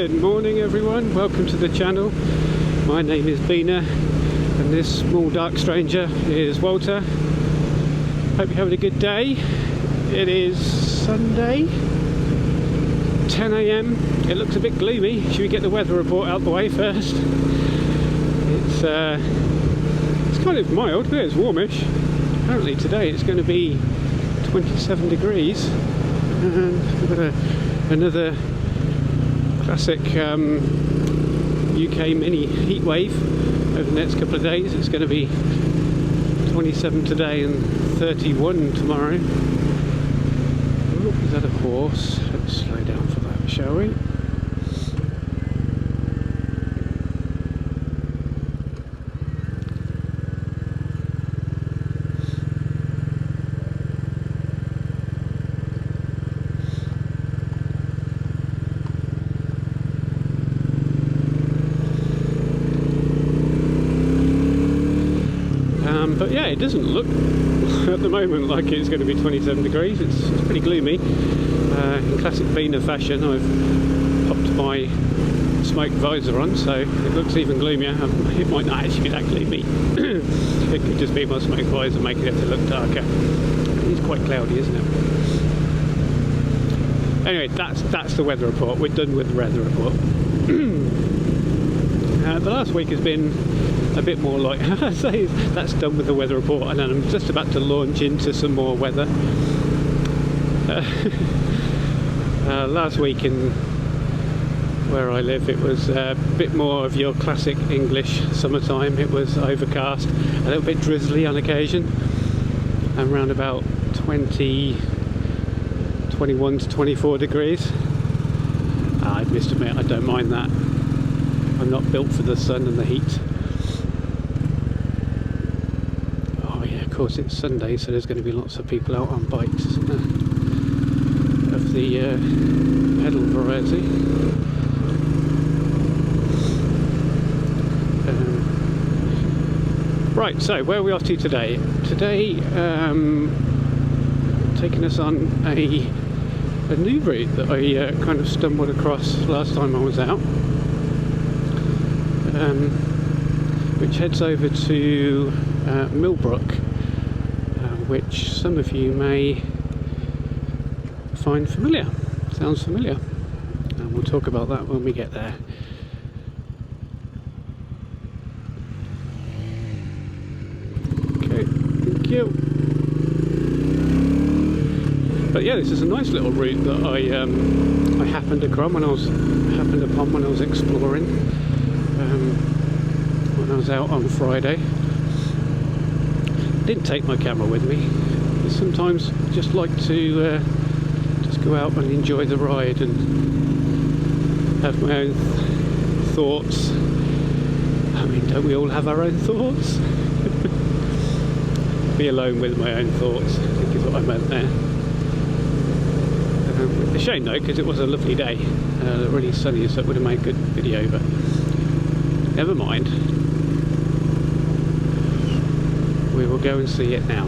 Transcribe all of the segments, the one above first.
Good morning everyone, welcome to the channel. My name is Beena and this small dark stranger is Walter. Hope you're having a good day. It is Sunday, 10 AM. It looks a bit gloomy. Should we get the weather report out the way first? It's kind of mild, but it's warmish. Apparently today it's going to be 27 degrees and we've got another classic UK mini heat wave over the next couple of days. It's going to be 27 today and 31 tomorrow. Oh, is that a horse? Let's slow down for that, shall we? But yeah, it doesn't look at the moment like it's going to be 27 degrees. It's pretty gloomy. In classic Beena fashion, I've popped my smoke visor on, so it looks even gloomier. It might not actually be that gloomy. It could just be my smoke visor making it to look darker. It's quite cloudy, isn't it? Anyway, that's the weather report. We're done with the weather report. The last week has been a bit more like, I say that's done with the weather report, and then I'm just about to launch into some more weather. Last week in where I live, it was a bit more of your classic English summertime. It was overcast, a little bit drizzly on occasion, and around about 21 to 24 degrees. I must admit, I don't mind that. I'm not built for the sun and the heat. Oh yeah, of course it's Sunday, so there's going to be lots of people out on bikes, isn't there? Of the pedal variety. Right, so where are we off to today? Today, taking us on a new route that I kind of stumbled across last time I was out. Which heads over to Millbrook, which some of you may find familiar. Sounds familiar, and we'll talk about that when we get there. Okay, thank you. But yeah, this is a nice little route that I happened upon when I was exploring. When I was out on Friday. Didn't take my camera with me. I sometimes just like to just go out and enjoy the ride and have my own thoughts. I mean, don't we all have our own thoughts? Be alone with my own thoughts, I think is what I meant there. A shame though, because it was a lovely day, really sunny, so it would have made a good video, but never mind. We will go and see it now.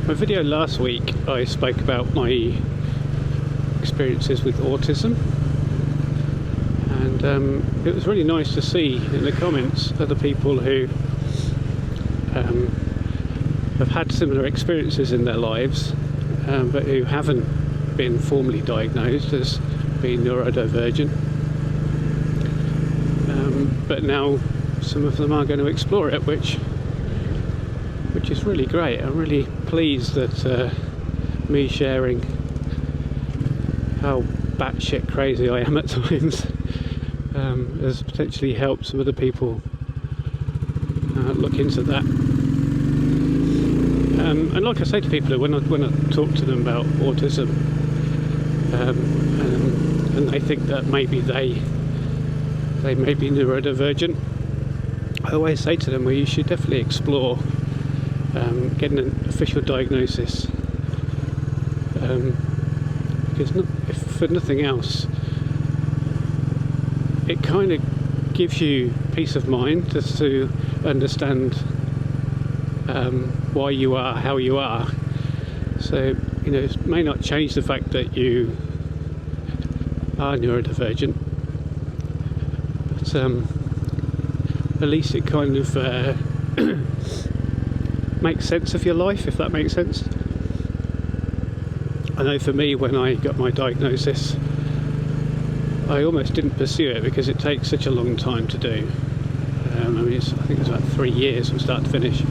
My video last week, I spoke about my experiences with autism, and it was really nice to see in the comments other people who have had similar experiences in their lives, but who haven't been formally diagnosed as being neurodivergent. But now some of them are going to explore it, which is really great. I'm really pleased that me sharing how batshit crazy I am at times has potentially helped some other people look into that. And like I say to people, when I talk to them about autism, and they think that maybe they may be neurodivergent, I always say to them, well, you should definitely explore getting an official diagnosis, because if for nothing else, it kind of gives you peace of mind just to understand why you are how you are. So you know, it may not change the fact that you are neurodivergent, but at least it kind of makes sense of your life, if that makes sense. I know for me, when I got my diagnosis, I almost didn't pursue it because it takes such a long time to do. I mean, I think it's about 3 years from start to finish.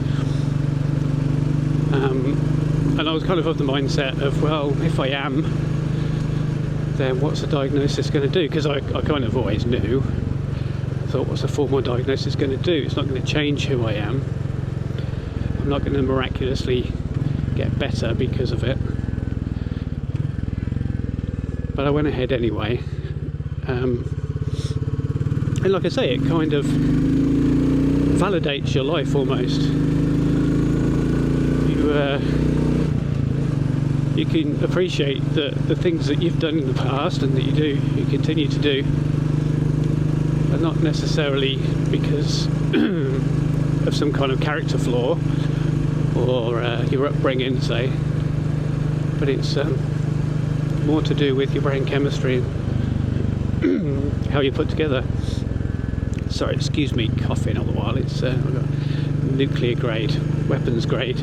And I was kind of the mindset of, well, if I am, then what's the diagnosis going to do? Because I kind of always knew. I thought, what's a formal diagnosis going to do? It's not going to change who I am. I'm not going to miraculously get better because of it. But I went ahead anyway. And like I say, it kind of validates your life almost. You can appreciate the things that you've done in the past and that you continue to do, are not necessarily because of some kind of character flaw or your upbringing, say, but it's more to do with your brain chemistry and how you're put together. Sorry, excuse me, coughing all the while. It's I've got nuclear grade, weapons grade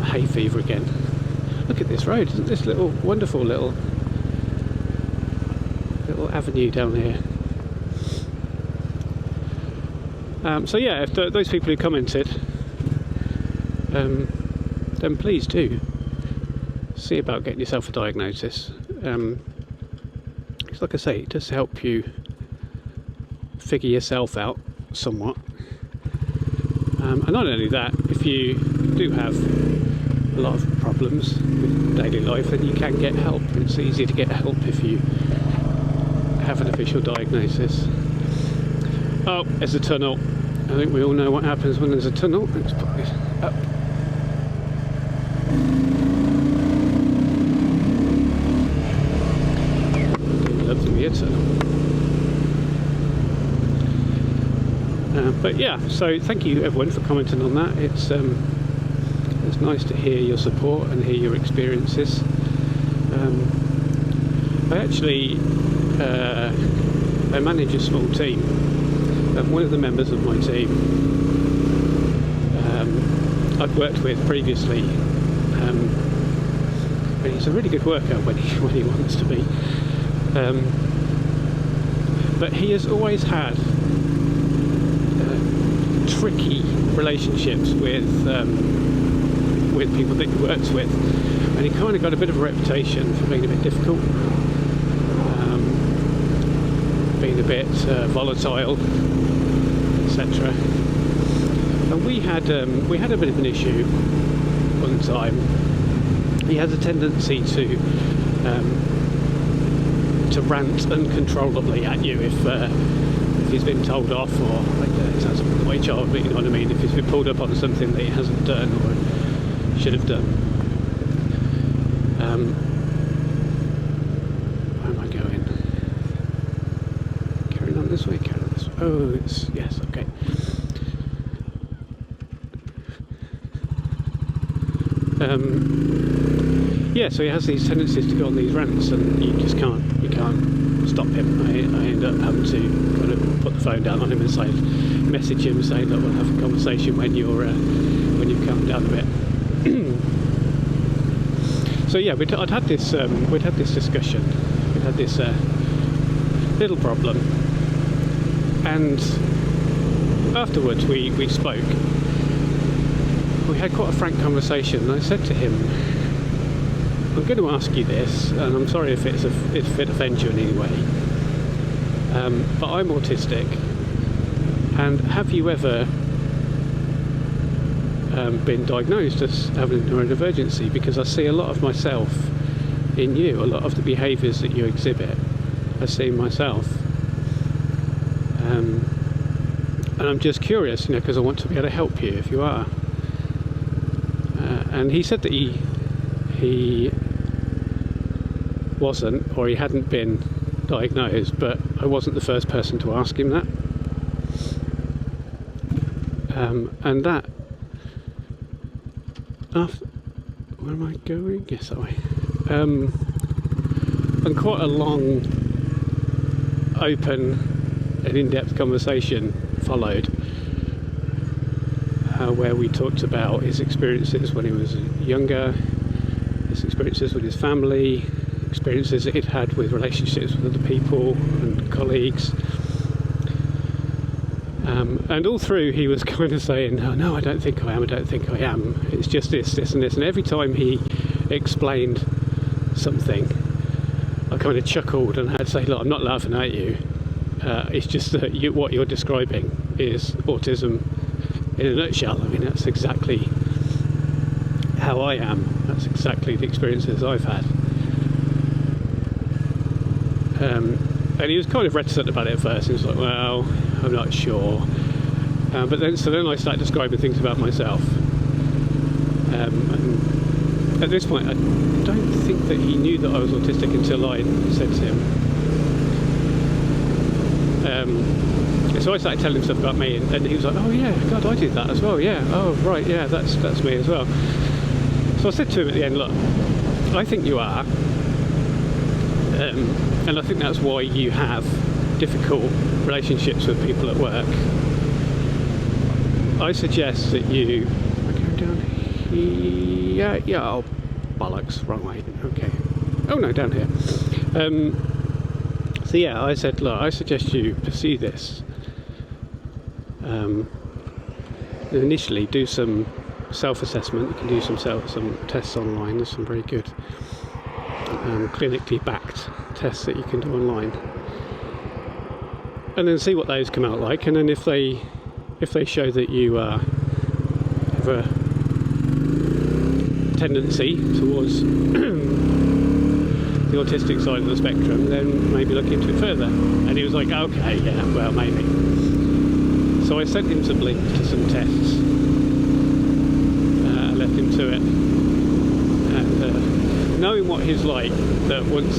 hay fever again. Look at this road, isn't this wonderful little avenue down here? So yeah, if those people who commented, then please do see about getting yourself a diagnosis. Because like I say, it does help you figure yourself out somewhat. And not only that, if you do have a lot of problems with daily life, then you can get help. It's easy to get help if you have an official diagnosis. Oh, there's a tunnel. I think we all know what happens when there's a tunnel. Let's put this up. Love to be a tunnel. But yeah, so thank you everyone for commenting on that. It's nice to hear your support and hear your experiences. I actually I manage a small team. One of the members of my team I'd worked with previously, and he's a really good worker when he wants to be. But he has always had tricky relationships with people that he works with, and he kind of got a bit of a reputation for being a bit difficult, being a bit volatile, etc. And we had a bit of an issue one time. He has a tendency to rant uncontrollably at you if he's been told off, or it sounds like the way child, but you know what I mean, if he's been pulled up on something that he hasn't done or should have done. Where am I going? Carrying on this way, oh, it's, yes, okay. Yeah, so he has these tendencies to go on these rants, and you can't stop him. I end up having to kind of put the phone down on him and message him saying that we'll have a conversation when you've calmed down a bit. So yeah, we'd had this discussion. We'd had this little problem, and afterwards we spoke. We had quite a frank conversation, and I said to him, I'm going to ask you this, and I'm sorry if it offends you in any way, but I'm autistic, and have you ever been diagnosed as having neurodivergency? Because I see a lot of myself in you, a lot of the behaviours that you exhibit, I see myself, and I'm just curious, because I want to be able to help you if you are. And he said that he wasn't, or he hadn't been diagnosed, but I wasn't the first person to ask him that. And that Where am I going? Yes, that way. And quite a long, open and in-depth conversation followed, where we talked about his experiences when he was younger, his experiences with his family, experiences that he'd had with relationships with other people and colleagues. And all through he was kind of saying, oh, no, I don't think I am, I don't think I am. It's just this, this and this. And every time he explained something, I kind of chuckled and had to say, look, I'm not laughing at you. It's just that what you're describing is autism in a nutshell. I mean, that's exactly how I am. That's exactly the experiences I've had. And he was kind of reticent about it at first. He was like, well, I'm not sure. But then I started describing things about myself. And at this point, I don't think that he knew that I was autistic until I said to him. So I started telling him stuff about me, and he was like, oh yeah, God, I did that as well, yeah, oh right, yeah, that's me as well. So I said to him at the end, look, I think you are, and I think that's why you have difficult relationships with people at work. I suggest that you go down here. Yeah, oh bollocks, wrong way. Okay. Oh no, down here. So yeah, I said, look, I suggest you pursue this. Initially, do some self-assessment. You can do some tests online. There's some very good clinically backed tests that you can do online, and then see what those come out like. And then if they show that you have a tendency towards the autistic side of the spectrum, then maybe look into it further. And he was like, okay, yeah, well, maybe. So I sent him some links to some tests, left him to it, and knowing what he's like, that once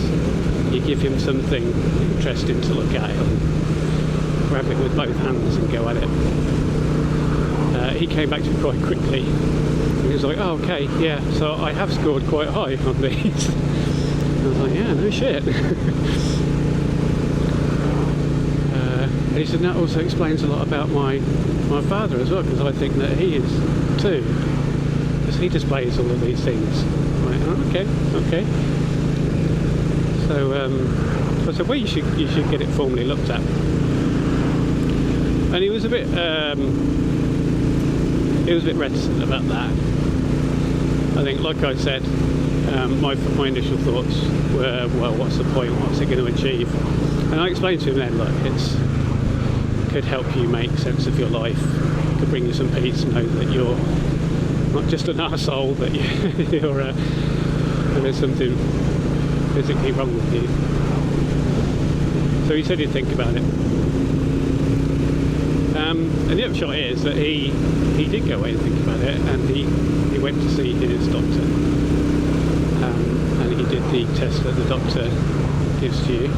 you give him something interesting to look at, he'll grab it with both hands and go at it. He came back to me quite quickly, and he was like, oh, okay, yeah, so I have scored quite high on these. I was like, yeah, no shit. And he said, that also explains a lot about my father as well, because I think that he is too, because he displays all of these things. I'm like, oh, okay. So I said, well, you should get it formally looked at. And he was a bit reticent about that. I think, like I said, my initial thoughts were, well, what's the point? What's it going to achieve? And I explained to him then, look, it could help you make sense of your life. It could bring you some peace, know that you're not just an arsehole, but there's something physically wrong with you. So he said he'd think about it. And the upshot is that he did go away and think about it, and he went to see his doctor, and he did the test that the doctor gives to you,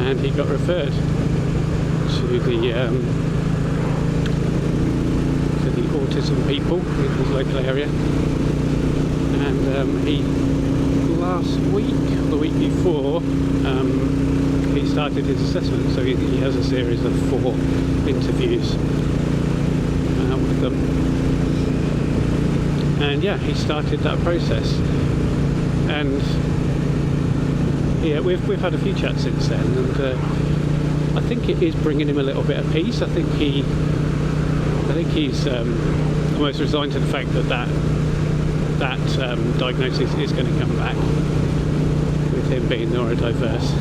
and he got referred to the autism people in his local area, and he last week, or the week before, he started his assessment. So he has a series of 4 interviews with them, and yeah, he started that process. And yeah, we've had a few chats since then, and I think it is bringing him a little bit of peace. I think he's almost resigned to the fact that diagnosis is going to come back, with him being neurodiverse.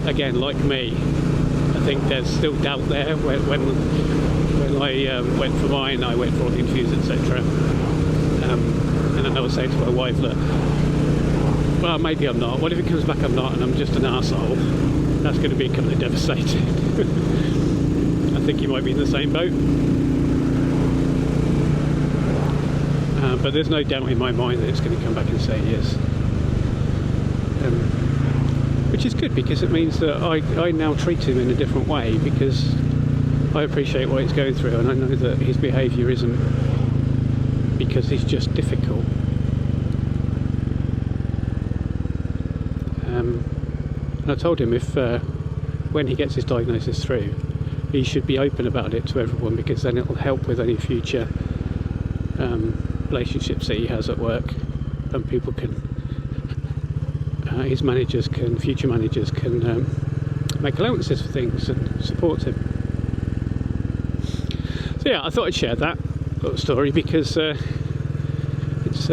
Again, like me, I think there's still doubt there. When I went for mine, I went for all the interviews, etc. And then I was saying to my wife, look, well, maybe I'm not. What if it comes back I'm not, and I'm just an arsehole? That's going to be kind of devastating. I think you might be in the same boat. But there's no doubt in my mind that it's going to come back and say yes. Which is good, because it means that I now treat him in a different way, because I appreciate what he's going through, and I know that his behaviour isn't because he's just difficult. And I told him if when he gets his diagnosis through, he should be open about it to everyone, because then it'll help with any future relationships that he has at work, and people can, his managers can, future managers can make allowances for things and support him. So yeah, I thought I'd share that little story, because it's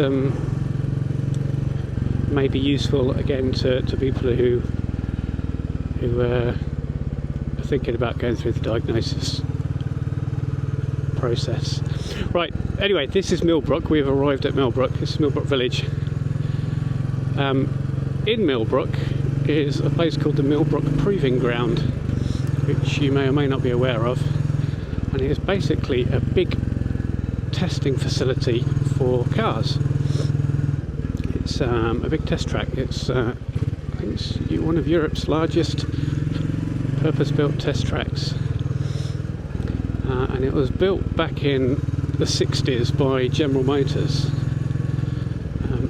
maybe useful again to people who are thinking about going through the diagnosis process. Right, anyway, this is Millbrook. We've arrived at Millbrook. This is Millbrook Village. In Millbrook is a place called the Millbrook Proving Ground, which you may or may not be aware of, and it is basically a big testing facility for cars. It's a big test track. It's I think it's one of Europe's largest purpose-built test tracks, and it was built back in the 60s by General Motors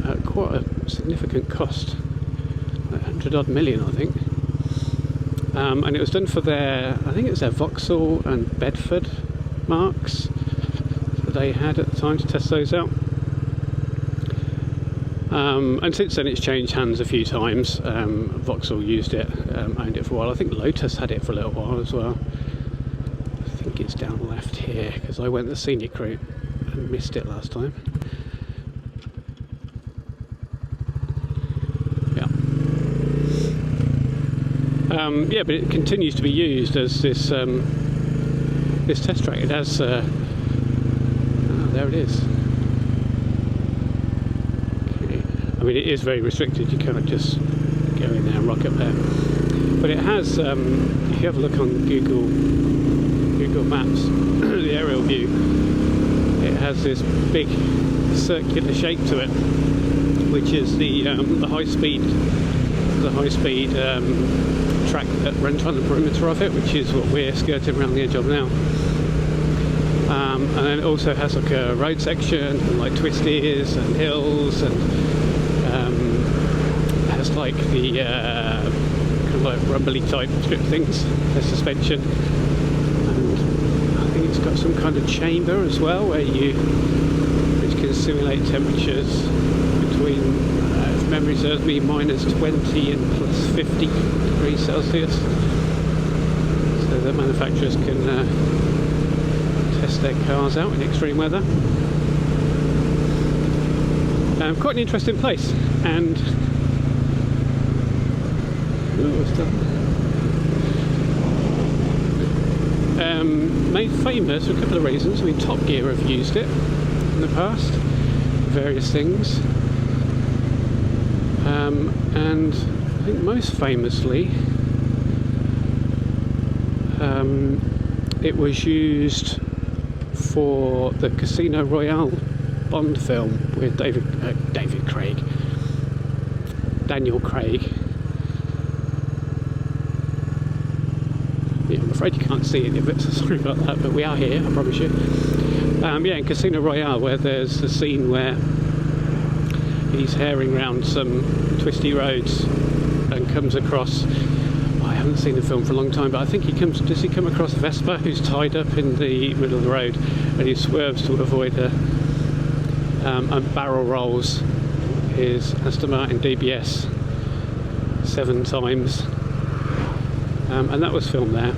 at quite a significant cost, like 100-odd million, I think. And it was done for their, I think it's their Vauxhall and Bedford marques that they had at the time to test those out. And since then it's changed hands a few times. Vauxhall used it, owned it for a while. I think Lotus had it for a little while as well. I think it's down left here, because I went the scenic route and missed it last time. Yeah. Yeah, but it continues to be used as this this test track. It has there it is. I mean, it is very restricted. You can't just go in there and rock up there. But it has, if you have a look on Google Maps, the aerial view, it has this big circular shape to it, which is the high speed track that runs around the perimeter of it, which is what we're skirting around the edge of now. And then it also has like a road section and like twisties and hills, and has like the kind of like rumbly type strip things, the suspension, and I think it's got some kind of chamber as well which can simulate temperatures between, if memory serves me, -20 and +50 degrees Celsius, so that manufacturers can test their cars out in extreme weather. Quite an interesting place, and made famous for a couple of reasons. I mean, Top Gear have used it in the past, various things, and I think most famously it was used for the Casino Royale Bond film with Daniel Craig. Yeah, I'm afraid you can't see any of it, so sorry about that, but we are here, I promise you. Yeah, in Casino Royale, where there's the scene where he's herring around some twisty roads and comes across, I haven't seen the film for a long time, but I think does he come across Vespa, who's tied up in the middle of the road, and he swerves to avoid her, and barrel rolls his Aston Martin DBS 7 times, and that was filmed there.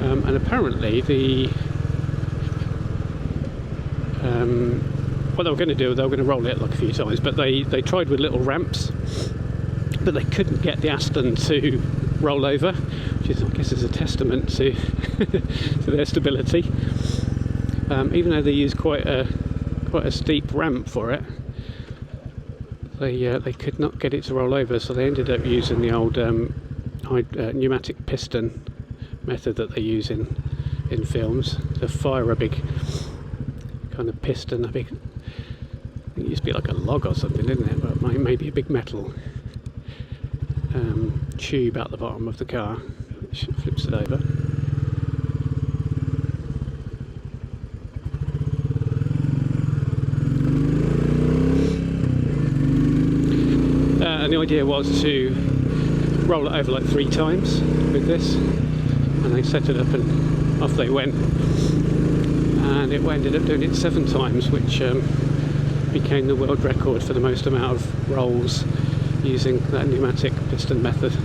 And apparently what they were going to do, they were going to roll it like a few times, but they tried with little ramps, but they couldn't get the Aston to roll over, which is, I guess, is a testament to to their stability. Even though they used quite a steep ramp for it, they could not get it to roll over, so they ended up using the old pneumatic piston method that they use in films to fire a big kind of piston, I think it used to be like a log or something, didn't it? But maybe a big metal tube at the bottom of the car, which flips it over. And the idea was to roll it over like 3 times with this, and they set it up and off they went, and it ended up doing it 7 times, which became the world record for the most amount of rolls using that pneumatic piston method. So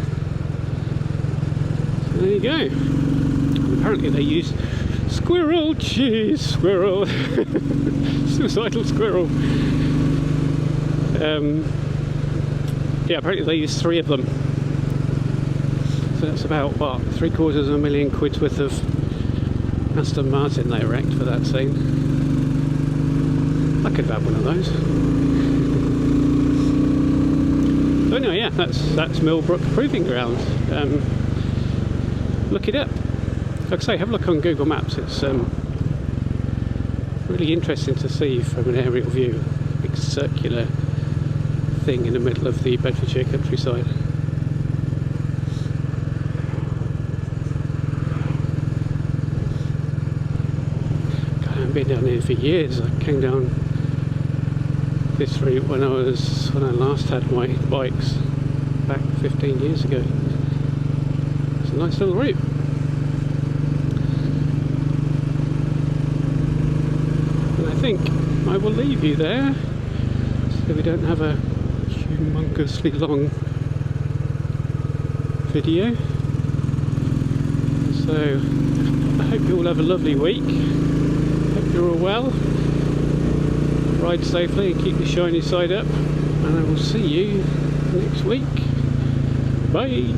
there you go. And apparently they use squirrel, cheese, squirrel, suicidal squirrel. Yeah, apparently they use 3 of them. So that's about, what, £750,000 worth of Aston Martin they wrecked for that scene. I could have had one of those. So anyway, yeah, that's Millbrook Proving Ground. Look it up. Like I say, have a look on Google Maps. It's really interesting to see from an aerial view. Big circular thing in the middle of the Bedfordshire countryside. God, I haven't been down here for years. I came down this route when I last had my bikes back 15 years ago. It's a nice little route. And I think I will leave you there so we don't have a humongously long video. So I hope you all have a lovely week. Hope you're all well. Ride safely and keep the shiny side up, and I will see you next week. Bye.